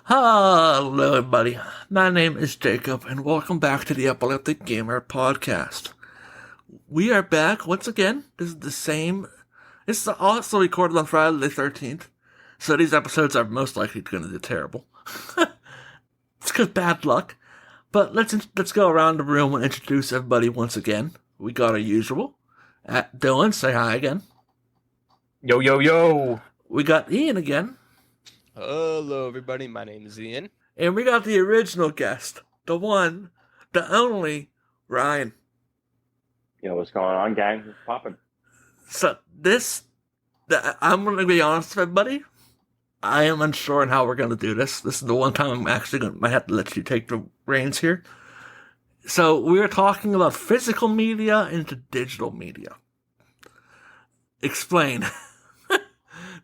Hello, everybody. My name is Jacob, and welcome back to the Epileptic Gamer Podcast. We are back once again. This is the same. This is also recorded on Friday the 13th, so these episodes are most likely going to be terrible. It's because bad luck. But let's go around the room and introduce everybody once again. We got our usual. Dylan, say hi again. Yo, yo, yo. We got Ian again. Hello, everybody. My name is Ian. And we got the original guest, the one, the only, Ryan. Yo, what's going on, gang? What's poppin'? So I'm going to be honest with everybody. I am unsure on how we're going to do this. This is the one time I'm actually going to might have to let you take the reins here. So we're talking about physical media into digital media. Explain.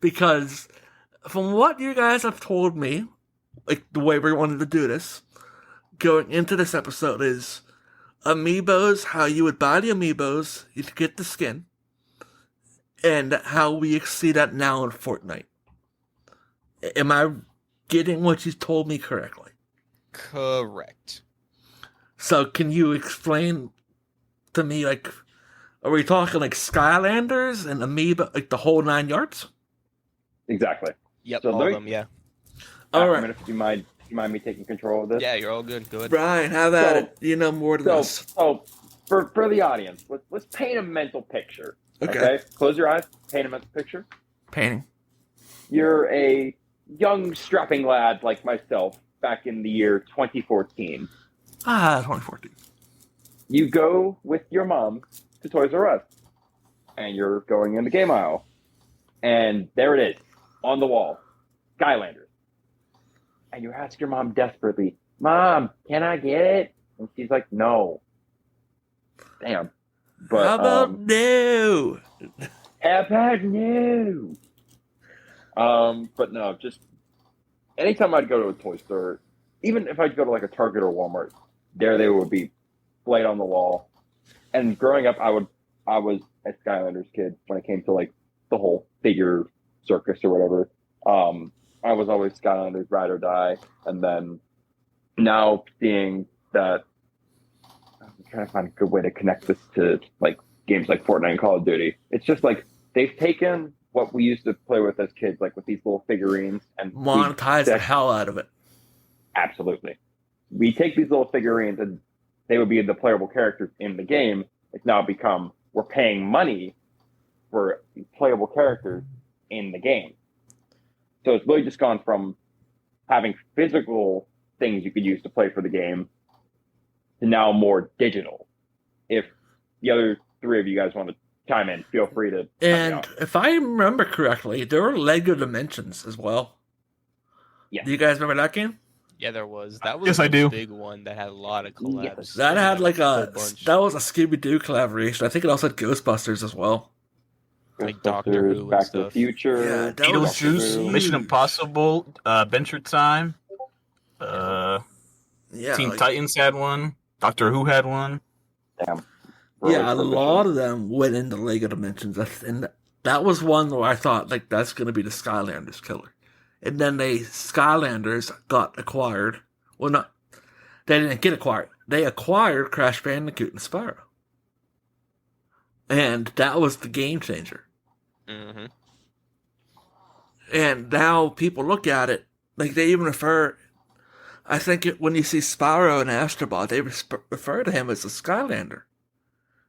Because from what you guys have told me, like the way we wanted to do this, going into this episode is amiibos, how you would buy the amiibos, you'd get the skin, and how we see that now in Fortnite. Am I getting what you told me correctly? Correct. So can you explain to me, like, are we talking like Skylanders and amiibo, like the whole 9 yards? Exactly. Yep, So all let of me- them, yeah. All right. Do you mind me taking control of this? Yeah, you're all good. Go ahead. Brian, have at So- it. You know more than So, us. for the audience, let's paint a mental picture. Okay. Close your eyes. Paint a mental picture. Painting. You're a young, strapping lad like myself back in the year 2014. 2014. You go with your mom to Toys R Us, and you're going in the game aisle, and there it is on the wall, Skylanders. And you ask your mom desperately, "Mom, can I get it?" And she's like, "No." Damn. But How about no? how about no? But no, just anytime I'd go to a toy store, even if I'd go to like a Target or Walmart, there they would be laid on the wall. And growing up, I was a Skylanders kid when it came to like the whole figure circus or whatever. I was always Skylanders ride or die, and then now seeing that, I'm trying to find a good way to connect this to like games like Fortnite and Call of Duty. It's just like they've taken what we used to play with as kids, like with these little figurines, and Monetize the hell out of it. absolutely. We take these little figurines and they would be the playable characters in the game. It's now become we're paying money for playable characters in the game. So it's really just gone from having physical things you could use to play for the game to now more digital. If the other three of you guys want to chime in, feel free to. help me And out. if I remember correctly, there were Lego Dimensions as well. Yeah. Do you guys remember that game? Yeah, there was. That was Yes, I a do. big one that had a lot of collabs. Yes. That had like whole a bunch. that was a Scooby Doo collaboration. I think it also had Ghostbusters as well. like Doctor Who and Back to the stuff. Future, Yeah, that was Beetlejuice, huge. Mission Impossible, Adventure Time, Yeah, Teen like- Titans had one, Doctor Who had one. Damn. Yeah, a lot of them went into Lego Dimensions, and that was one where I thought like that's going to be the Skylanders killer, and then Skylanders got acquired. Well, not they didn't get acquired. They acquired Crash Bandicoot and Spyro, and that was the game changer. Mm-hmm. And now people look at it like they even refer. I think when you see Spyro and Astrobot, they refer to him as a Skylander.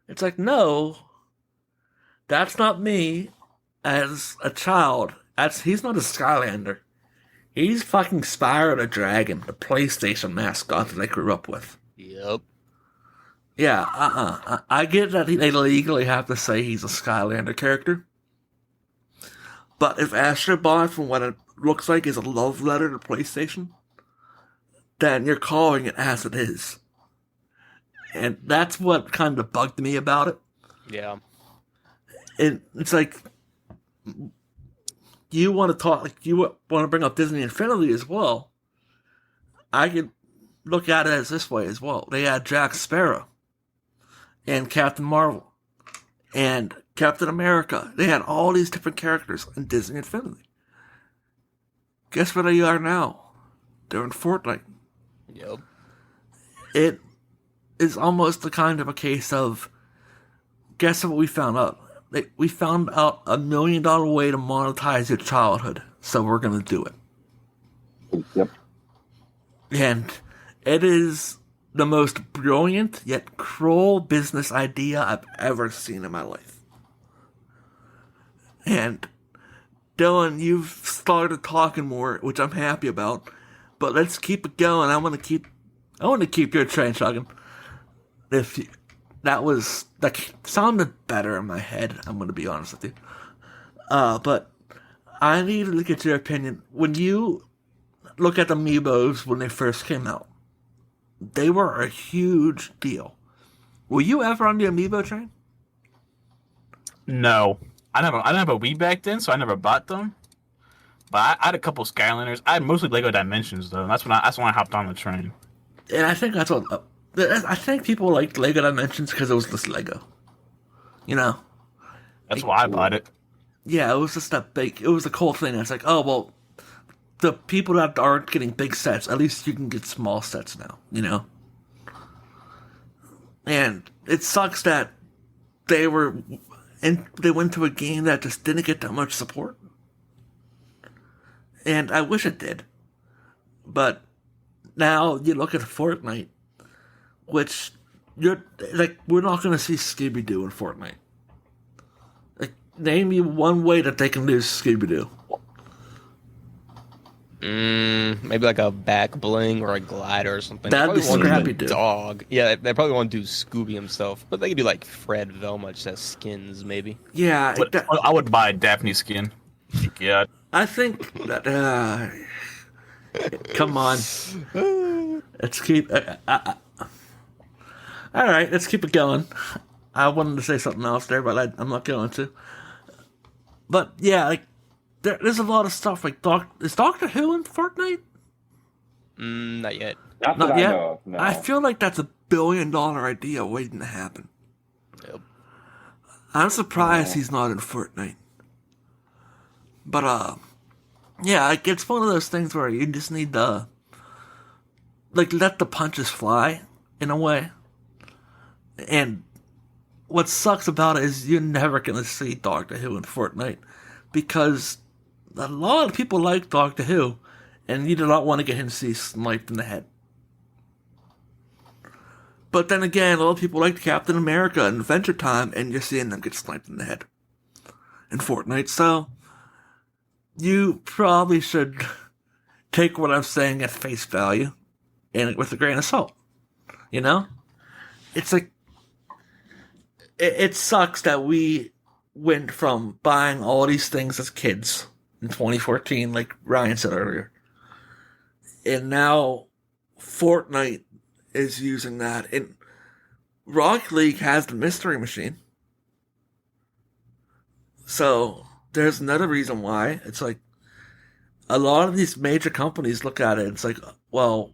It's like, no, that's not me as a child. He's not a Skylander. He's fucking Spyro the Dragon, the PlayStation mascot that I grew up with. Yep. Yeah, I get that they legally have to say he's a Skylander character. But if Astrobot, from what it looks like, is a love letter to PlayStation, then you're calling it as it is. And that's what kind of bugged me about it. Yeah. And it's like, you want to talk, like, you want to bring up Disney Infinity as well. I could look at it as this way as well. They had Jack Sparrow and Captain Marvel and Captain America. They had all these different characters in Disney Infinity. Guess where they are now? during Fortnite. Yep. It is almost the kind of a case of, guess what we found out? We found out $1 million way to monetize your childhood, so we're gonna do it. Yep. And it is the most brilliant yet cruel business idea I've ever seen in my life. And Dylan, you've started talking more, which I'm happy about. But let's keep it going. I want to keep your train chugging. That sounded better in my head. I'm going to be honest with you. But I need to get your opinion. When you look at the Amiibos when they first came out, they were a huge deal. Were you ever on the Amiibo train? No, I didn't have a Wii back then, so I never bought them. But I had a couple Skylanders. I had mostly Lego Dimensions though. That's when I hopped on the train. And I think that's what I think people liked Lego Dimensions because it was just Lego. You know. That's why I bought it. Yeah, it was just it was a cool thing. It's like, oh well, the people that aren't getting big sets, at least you can get small sets now. You know. And it sucks that they went to a game that just didn't get that much support. And I wish it did. But now you look at Fortnite, which we're not going to see Scooby-Doo in Fortnite. Like, name me one way that they can lose Scooby-Doo. Maybe like a back bling or a glider or something. That'd be They probably won't do Scrappy-Doo. the dog. Yeah, they probably won't do Scooby himself, but they could do like Fred Velma just as skins, maybe. Yeah, But I would buy a Daphne skin. Yeah. I think that. Come on. Let's keep. All right, let's keep it going. I wanted to say something else there, but I'm not going to. But yeah, like there's a lot of stuff like is Doctor Who in Fortnite? Not yet. Not Not that yet. I know of, no. I feel like that's $1 billion idea waiting to happen. Yep. I'm surprised he's not in Fortnite. But yeah, like it's one of those things where you just need to let the punches fly in a way. And what sucks about it is you're never gonna see Doctor Who in Fortnite because a lot of people like Doctor Who, and you do not want to get him sniped in the head. But then again, a lot of people like Captain America and Adventure Time, and you're seeing them get sniped in the head in Fortnite. So you probably should take what I'm saying at face value and with a grain of salt. You know? It's like, it sucks that we went from buying all these things as kids in 2014, like Ryan said earlier. And now Fortnite is using that. And Rocket League has the Mystery Machine. So there's another reason why. It's like a lot of these major companies look at it. It's like, well,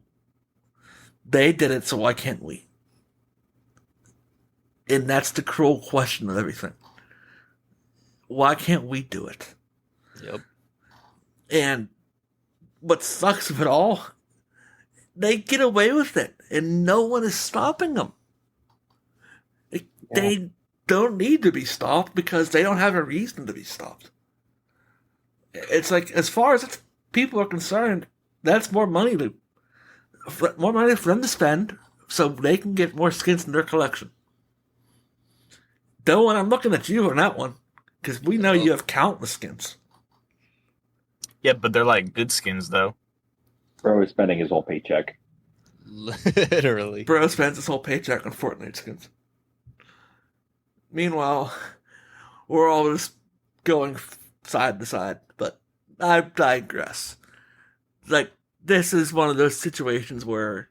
they did it, so why can't we? And that's the cruel question of everything. Why can't we do it? Yep. And what sucks of it all, they get away with it, and no one is stopping them. They don't need to be stopped because they don't have a reason to be stopped. It's like, as far as people are concerned, that's more money for them to spend, so they can get more skins in their collection. Dylan, I'm looking at you on that one because we know you have countless skins. Yeah, but they're like good skins though. Bro is spending his whole paycheck. Literally. Bro spends his whole paycheck on Fortnite skins. Meanwhile, we're all just going side to side, but I digress. Like, this is one of those situations where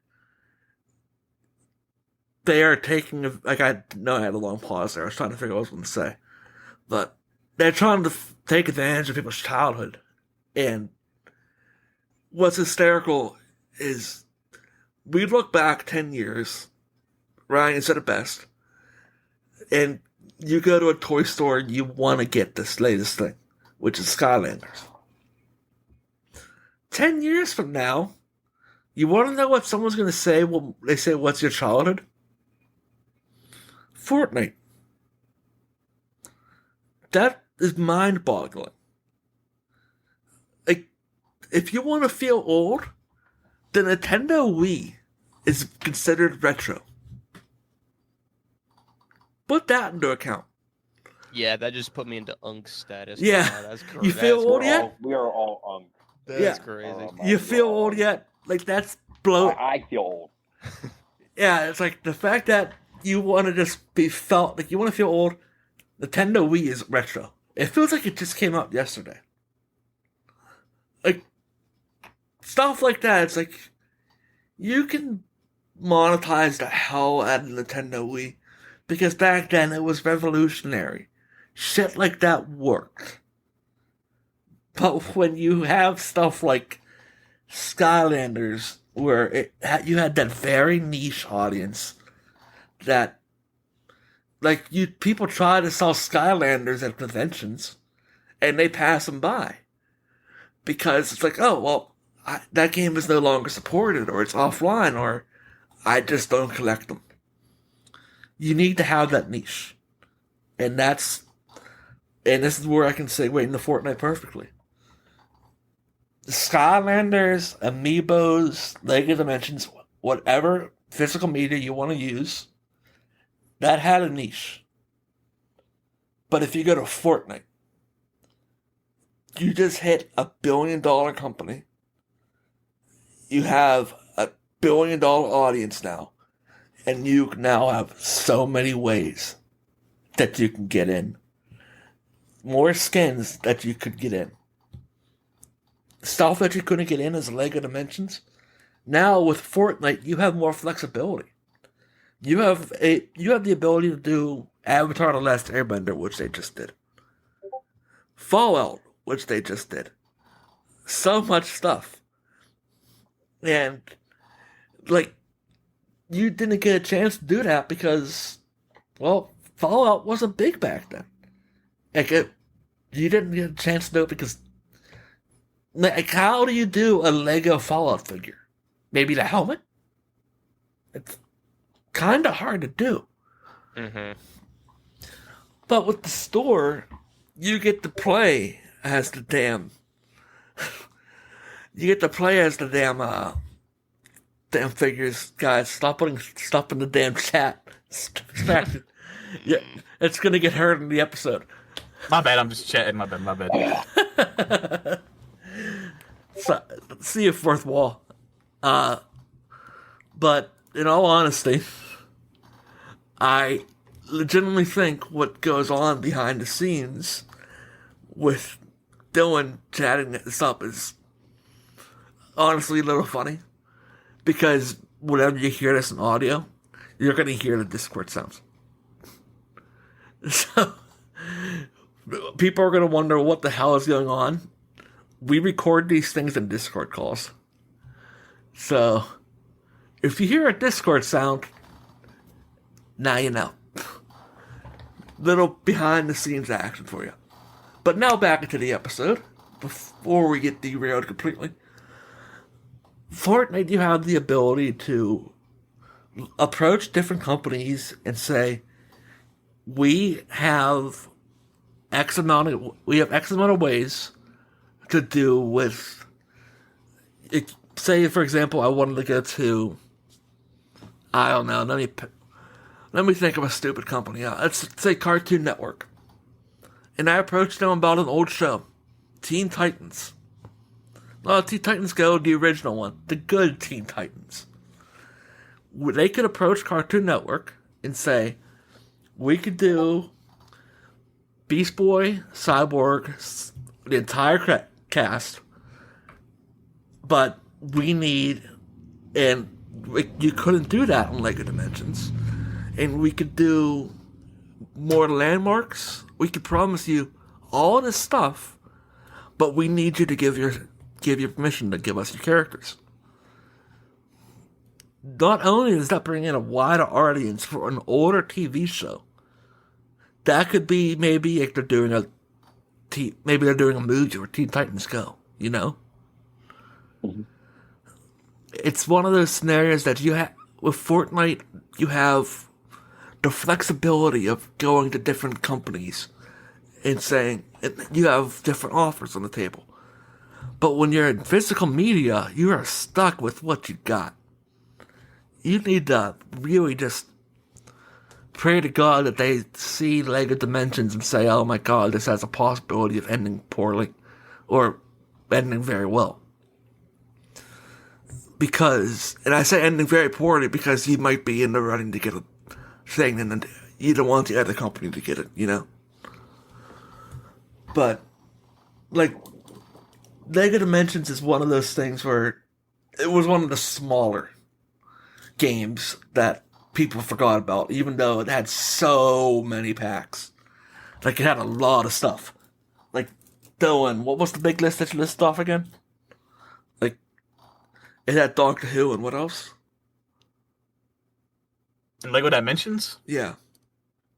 they are taking, I know I had a long pause there, I was trying to figure out what I was going to say, but they're trying to take advantage of people's childhood, and what's hysterical is, we look back 10 years, Ryan said it best, and you go to a toy store and you want to get this latest thing, which is Skylanders. 10 years from now, You want to know what someone's going to say when they say, "What's your childhood?" Fortnite. That is mind-boggling. Like, if you want to feel old, the Nintendo Wii is considered retro. Put that into account. Yeah, that just put me into unk status. Yeah. Wow, that's You feel that's- old yet? We are all That's Yeah. crazy. Oh, my You feel God. old yet? Like, that's blow. I feel old. Yeah, it's like the fact that you want to just be felt, like you want to feel old. Nintendo Wii is retro. It feels like it just came out yesterday. Like, stuff like that, it's like, you can monetize the hell out of Nintendo Wii. Because back then it was revolutionary. Shit like that worked. But when you have stuff like Skylanders, where you had that very niche audience that, like, people try to sell Skylanders at conventions, and they pass them by. Because it's like, oh, well, that game is no longer supported, or it's offline, or I just don't collect them. You need to have that niche. And this is where I can segue into Fortnite perfectly. Skylanders, Amiibos, Lego Dimensions, whatever physical media you want to use, that had a niche. But if you go to Fortnite, you just hit $1 billion company. You have $1 billion audience now. And you now have so many ways that you can get in. More skins that you could get in. Stuff that you couldn't get in as Lego Dimensions. Now with Fortnite, you have more flexibility. You have the ability to do Avatar: The Last Airbender, which they just did. Fallout, which they just did. So much stuff. And, like, you didn't get a chance to do that because, well, Fallout wasn't big back then. Like, you didn't get a chance to do it because, like, how do you do a Lego Fallout figure? Maybe the helmet? It's kind of hard to do. Mm-hmm. But with the store, you get to play as the damn... you get to play as the damn figures. Guys, stop putting stuff in the damn chat. Distracted. Yeah, it's gonna get heard in the episode. My bad, I'm just chatting. My bad. So, see a fourth wall. But in all honesty, I legitimately think what goes on behind the scenes with Dylan chatting this up is honestly a little funny. Because whenever you hear this in audio, you're going to hear the Discord sounds. So, people are going to wonder what the hell is going on. We record these things in Discord calls. So, if you hear a Discord sound, now you know. Little behind the scenes action for you. But now back into the episode, before we get derailed completely. Fortnite, you have the ability to approach different companies and say, we have X amount of ways to do with it. Say, for example, I wanted to go to, I don't know, let me think of a stupid company. Let's say Cartoon Network. And I approached them about an old show, Teen Titans. Teen Titans Go, the original one, the good Teen Titans. They could approach Cartoon Network and say, we could do Beast Boy, Cyborg, the entire cast, but we need, and you couldn't do that on Lego Dimensions, and we could do more landmarks. We could promise you all this stuff, but we need you to give your permission to give us your characters. Not only does that bring in a wider audience for an older TV show, that could be maybe if they're doing a movie or Teen Titans Go, you know? Mm-hmm. it's one of those scenarios that you have with Fortnite. You have the flexibility of going to different companies and saying you have different offers on the table. But when you're in physical media, you are stuck with what you got. You need to really just pray to God that they see LEGO Dimensions and say, oh my God, this has a possibility of ending poorly or ending very well. Because, and I say ending very poorly because you might be in the running to get a thing and then you don't want the other company to get it, you know? But, like, LEGO Dimensions is one of those things where it was one of the smaller games that people forgot about, even though it had so many packs. Like, it had a lot of stuff. Like, Dylan, what was the big list that you listed off again? Like, it had Doctor Who and what else? And Lego Dimensions? Yeah.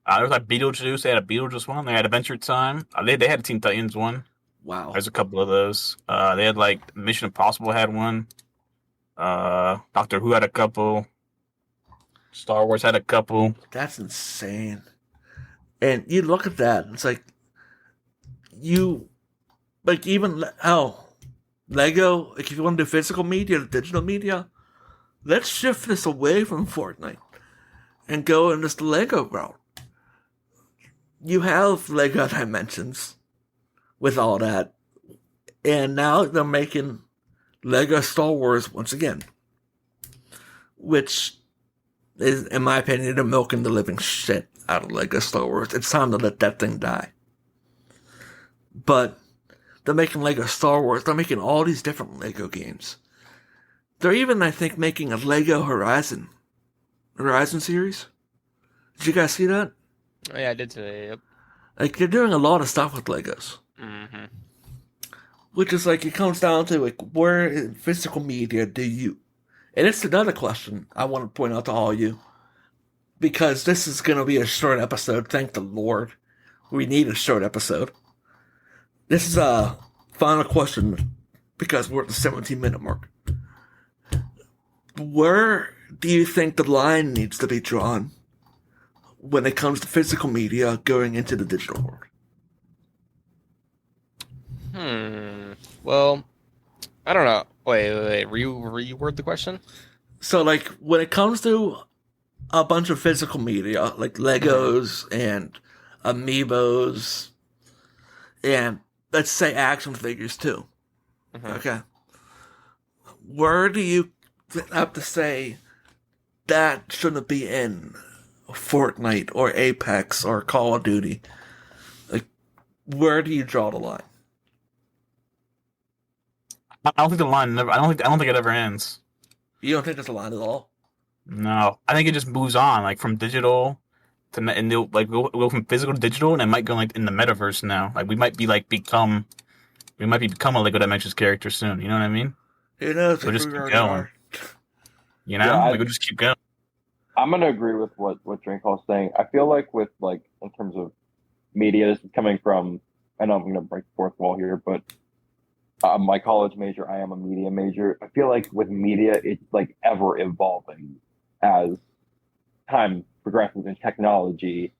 There was like Beetlejuice. They had a Beetlejuice one. They had Adventure Time. They had a Teen Titans one. Wow. There's a couple of those. They had like Mission Impossible had one. Doctor Who had a couple. Star Wars had a couple. That's insane. And you look at that, and it's like, even Lego, like if you want to do physical media, digital media, let's shift this away from Fortnite and go in this Lego route. You have Lego Dimensions with all that, and now they're making Lego Star Wars once again, which is, in my opinion, they're milking the living shit out of Lego Star Wars. It's time to let that thing die. But they're making Lego Star Wars. They're making all these different Lego games. They're even, I think, making a Lego Horizon series. Did you guys see that? Oh, yeah, I did today. Yep. Like, they're doing a lot of stuff with Legos. Mm-hmm. Which is like, it comes down to, like, where in physical media do you... And it's another question I want to point out to all of you. Because this is going to be a short episode, thank the Lord. We need a short episode. This is a final question, because we're at the 17-minute mark. Where do you think the line needs to be drawn when it comes to physical media going into the digital world? Well, I don't know. Wait. Reword the question? So, like, when it comes to a bunch of physical media, like Legos and Amiibos, and let's say action figures too. Mm-hmm. Okay. Where do you have to say that shouldn't be in Fortnite or Apex or Call of Duty? Like, where do you draw the line? I don't think the line never. I don't think it ever ends. You don't think there's a line at all? No, I think it just moves on, like from digital to and they'll like go from physical to digital, and it might go like in the metaverse now. Like we might become a Lego Dimensions character soon. You know what I mean? Who knows? So just We keep already going. are. You know, Yeah, we'll just keep going. I'm gonna agree with what Drinkall's saying. I feel like with like in terms of media, this is coming from. I know I'm gonna break the fourth wall here, but my college major, I am a media major. I feel like with media, it's like ever evolving as time progresses and technology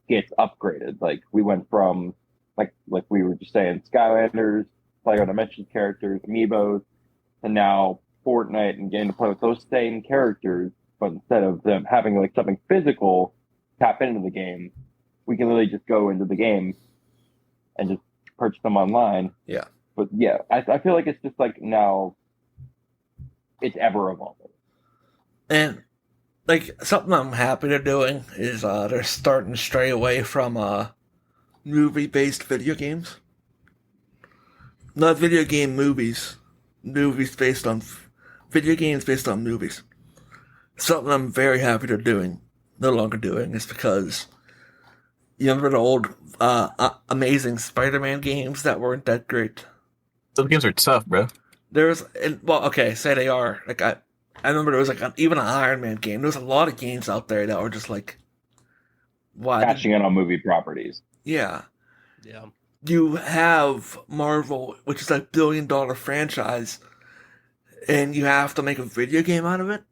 gets upgraded. Like we went from like we were just saying, Skylanders, Lego Dimensions characters, Amiibos, and now Fortnite and getting to play with those same characters, but instead of them having like something physical tap into the game, we can literally just go into the game and just purchase them online. Yeah. But yeah, I feel like it's just like now it's ever evolving. And like something I'm happy they're doing is they're starting to stray away from movie-based video games. Not video game movies. Movies based on video games based on movies. Something I'm very happy they're doing. No longer doing is because you remember the old Amazing Spider-Man games that weren't that great. Those games are tough, bro. Say they are. Like I remember there was like even an Iron Man game. There was a lot of games out there that were just like, why? Cashing in on movie properties. Yeah. Yeah. You have Marvel, which is a $1 billion franchise, and you have to make a video game out of it.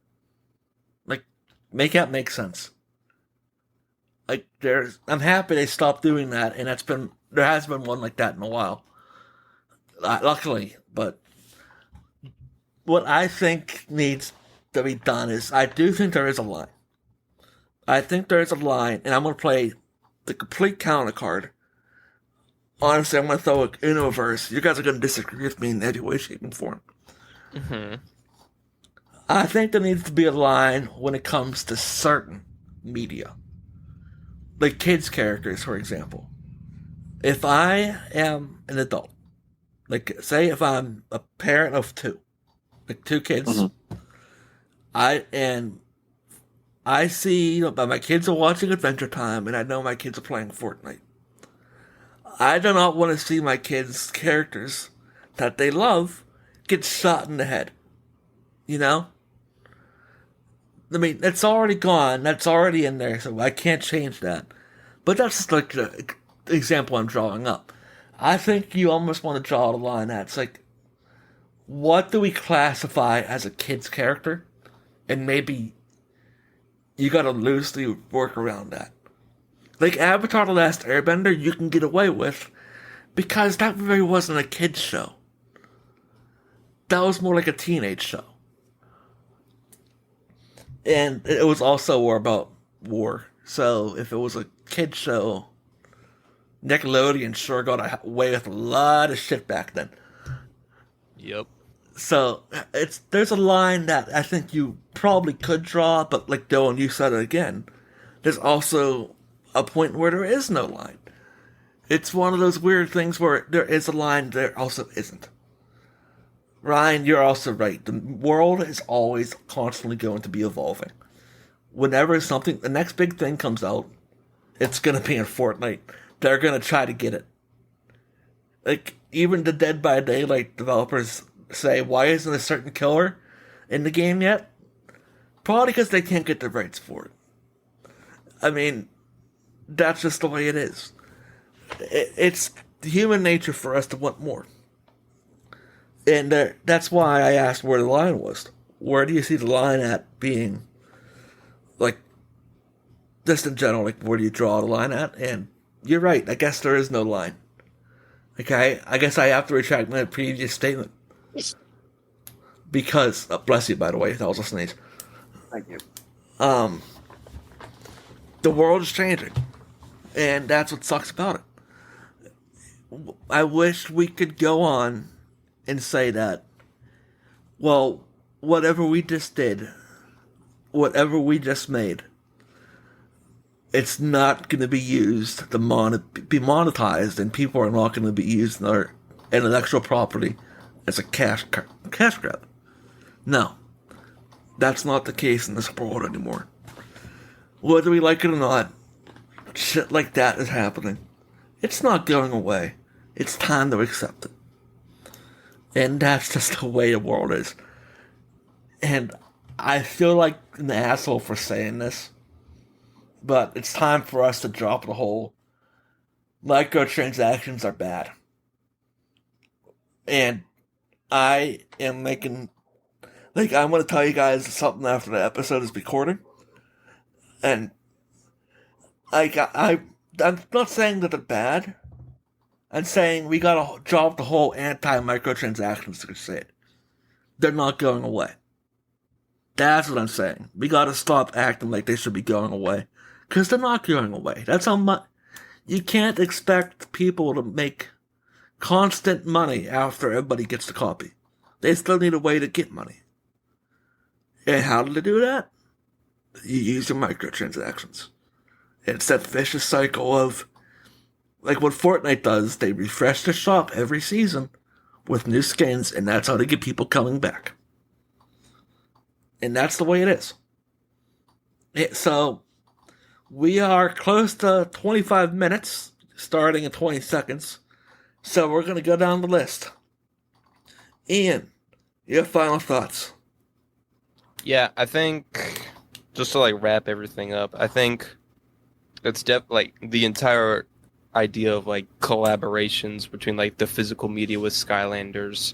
Like, make that make sense. Like, I'm happy they stopped doing that, and there has been one like that in a while. Luckily, but what I think needs to be done is, I do think there is a line. I think there is a line, and I'm going to play the complete counter card. Honestly, I'm going to throw it in a verse. You guys are going to disagree with me in any way, shape, and form. Mm-hmm. I think there needs to be a line when it comes to certain media. Like kids' characters, for example. If I am an adult, like say if I'm a parent of two, like two kids, I see that my kids are watching Adventure Time, and I know my kids are playing Fortnite. I do not want to see my kids' characters that they love get shot in the head. You know? I mean, it's already gone. That's already in there, so I can't change that. But that's just like the example I'm drawing up. I think you almost want to draw the line at, it's like, what do we classify as a kid's character? And maybe you gotta loosely work around that. Like Avatar The Last Airbender, you can get away with, because that really wasn't a kid's show. That was more like a teenage show. And it was also about war. So if it was a kid's show, Nickelodeon sure got away with a lot of shit back then. Yep. So there's a line that I think you probably could draw, but like Dylan, you said it again, there's also a point where there is no line. It's one of those weird things where there is a line, there also isn't. Ryan, you're also right. The world is always constantly going to be evolving. Whenever the next big thing comes out, it's going to be in Fortnite. They're going to try to get it. Like, even the Dead by Daylight developers say, why isn't a certain killer in the game yet? Probably because they can't get the rights for it. I mean, that's just the way it is. It's human nature for us to want more. And that's why I asked where the line was. Where do you see the line at being, like, just in general, like, where do you draw the line at? And you're right, I guess there is no line. Okay, I guess I have to retract my previous statement. Because, bless you, by the way, that was a sneeze. Thank you. The world is changing. And that's what sucks about it. I wish we could go on and say that, well, whatever we just did, whatever we just made, it's not going to be used to be monetized, and people are not going to be using our intellectual property as a cash grab. No, that's not the case in this world anymore. Whether we like it or not, shit like that is happening. It's not going away. It's time to accept it. And that's just the way the world is. And I feel like an asshole for saying this, but it's time for us to drop the whole microtransactions are bad. And I am making, like, I'm going to tell you guys something after the episode is recorded. And I'm not saying that they're bad. I'm saying we gotta drop the whole anti-microtransactions crusade. They're not going away. That's what I'm saying. We gotta stop acting like they should be going away. Because they're not going away. That's how much... You can't expect people to make constant money after everybody gets the copy. They still need a way to get money. And how do they do that? You use your microtransactions. It's that vicious cycle of, like what Fortnite does, they refresh the shop every season with new skins, and that's how they get people coming back. And that's the way it is. So, we are close to 25 minutes, starting in 20 seconds. So we're going to go down the list. Ian, your final thoughts? Yeah, I think, just to like wrap everything up, I think it's like the entire idea of like collaborations between like the physical media with Skylanders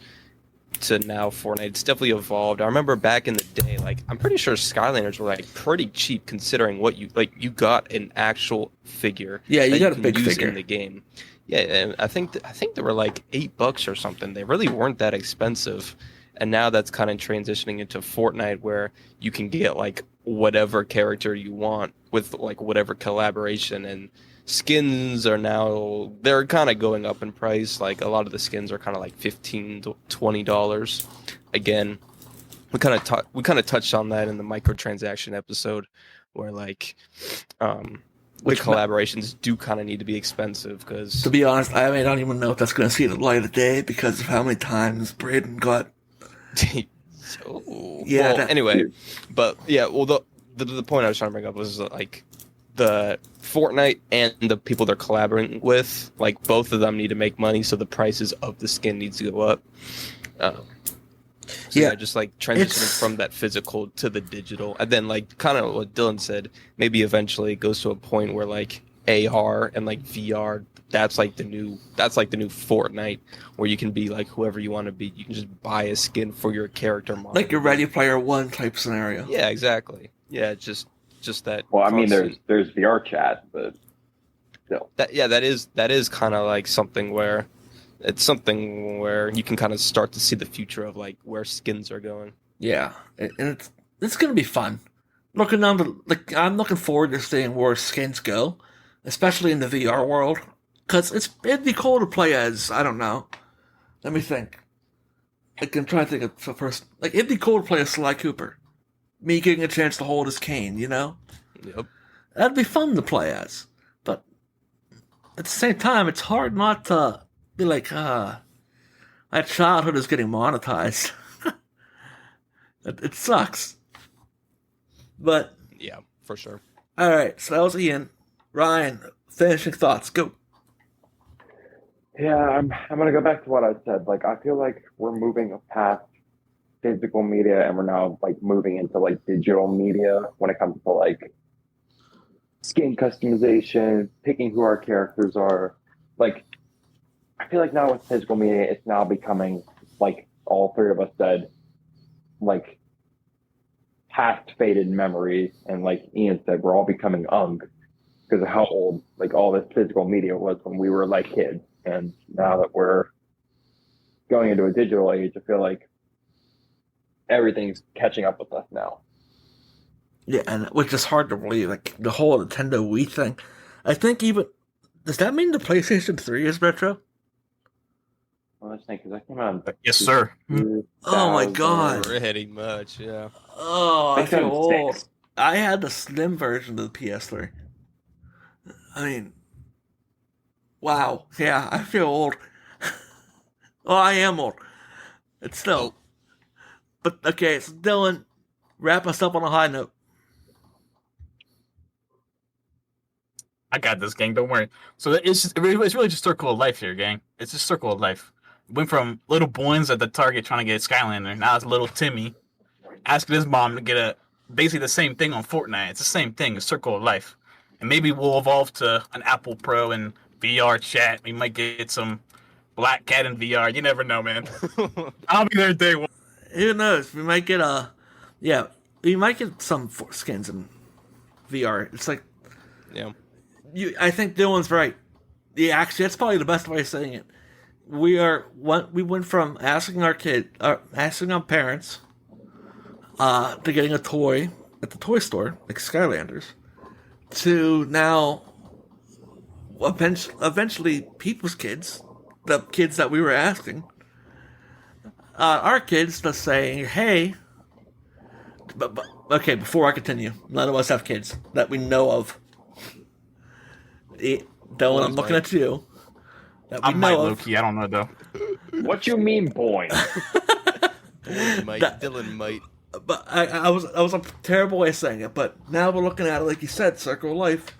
to now Fortnite. It's definitely evolved. I remember back in the day, like I'm pretty sure Skylanders were like pretty cheap considering what you got an actual figure. Yeah, you that got a can big use figure in the game. Yeah, and I think they were like $8 or something. They really weren't that expensive. And now that's kind of transitioning into Fortnite where you can get like whatever character you want with like whatever collaboration, and skins are now they're kind of going up in price. Like a lot of the skins are kind of like $15 to $20. Again, we kind of touched on that in the microtransaction episode where like the collaborations do kind of need to be expensive because To be honest, I don't even know if that's going to see the light of day because of how many times Braden got. yeah. Well, anyway, but yeah. Well, the point I was trying to bring up was like the Fortnite and the people they're collaborating with, like both of them need to make money, so the prices of the skin needs to go up. So just like transitioning from that physical to the digital, and then like kind of what Dylan said, maybe eventually it goes to a point where like AR and like VR, that's like the new Fortnite, where you can be like whoever you want to be. You can just buy a skin for your character model, Like a Ready Player One type scenario. Yeah, exactly. Yeah, just that. Well, I mean, constant- there's VR chat, but still. that is kind of like something where you can kind of start to see the future of like where skins are going. Yeah, and it's going to be fun. I'm looking forward to seeing where skins go, especially in the VR world, because it'd be cool to play as, I don't know. Let me think. Like, I'm trying to think of the first. Like, it'd be cool to play as Sly Cooper. Me getting a chance to hold his cane, you know? Yep. That'd be fun to play as. But at the same time, it's hard not to be like, my childhood is getting monetized. It sucks. But, Yeah, for sure. alright, so that was Ian. Ryan, finishing thoughts, go. Yeah, I'm gonna go back to what I said. Like, I feel like we're moving past physical media and we're now like moving into like digital media when it comes to like skin customization, picking who our characters are. Like, I feel like now with physical media, it's now becoming, like all three of us said, like past faded memories. And like Ian said, we're all becoming because of how old like all this physical media was when we were like kids. And now that we're going into a digital age, I feel like everything's catching up with us now. Yeah, and which is hard to believe, like the whole Nintendo Wii thing. I think even does that mean the PlayStation 3 is retro? Well, let's think, because that came out in Yes, sir. 2000. Oh my god! Pretty much, yeah. Oh, I feel 2006. old. I had the slim version of the PS3. I mean, wow. Yeah, I feel old. Oh, I am old. It's still. But okay, so Dylan, wrap us up on a high note. I got this, gang. Don't worry. So it's really just circle of life here, gang. It's just circle of life. Went from little Boynes at the Target trying to get Skylander. Now it's little Timmy asking his mom to get basically the same thing on Fortnite. It's the same thing, a circle of life. And maybe we'll evolve to an Apple Pro and VR chat. We might get some Black Cat in VR. You never know, man. I'll be there day one. Who knows? We might get we might get some skins in VR. It's like, Yeah. I think Dylan's right. Yeah, actually, that's probably the best way of saying it. We went from asking our parents, to getting a toy at the toy store, like Skylanders, to now, eventually people's kids, the kids that we were asking, our kids just saying, hey, but okay, before I continue, none of us have kids that we know of. Dylan, I'm looking at you. That we I might know low of. key. I don't know though. What you mean, boy? Dylan might. But I was a terrible way of saying it. But now we're looking at it like you said, circle of life,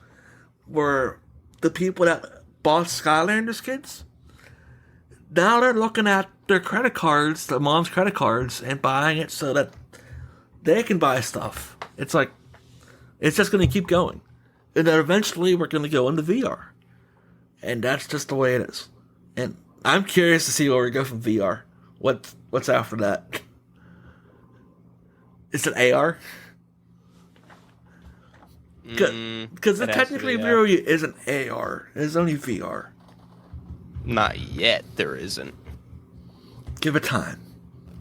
where the people that bought Skylanders kids, now they're looking at their credit cards, their mom's credit cards, and buying it so that they can buy stuff. It's like it's just going to keep going, and then eventually we're going to go into VR, and that's just the way it is. And I'm curious to see where we go from VR. What What's after that? Is it AR? Because It has to technically be, Vero isn't AR. It's only VR. Not yet. There isn't. Give it time.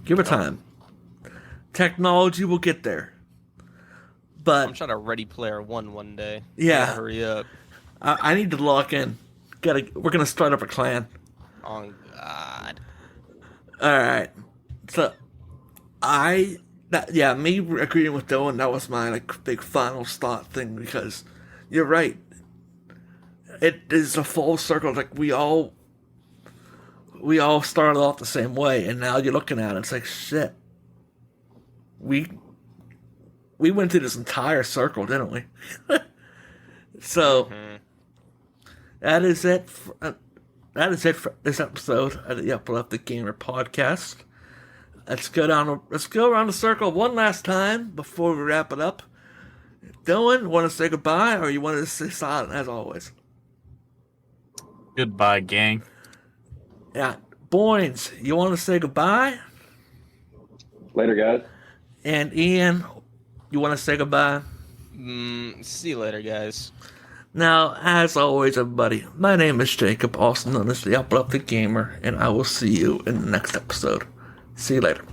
Give it time. Technology will get there. I'm But trying to Ready Player one day. Yeah. Gotta hurry up. I need to lock in. We're gonna start up a clan. Oh God. All right. So, me agreeing with Dylan. That was my like big final thought thing because you're right. It is a full circle. Like we all started off the same way, and now you're looking at it. It's like shit. We went through this entire circle, didn't we? So that is it. That is it for this episode of the Uplifted Gamer podcast. Let's go around the circle one last time before we wrap it up. Dylan, want to say goodbye, or you want to stay silent as always? Goodbye, gang. Yeah, Boynes, you want to say goodbye? Later, guys. And Ian, you want to say goodbye? See you later, guys. Now, as always, everybody, my name is Jacob, also known as the Uplifted Gamer, and I will see you in the next episode. See you later.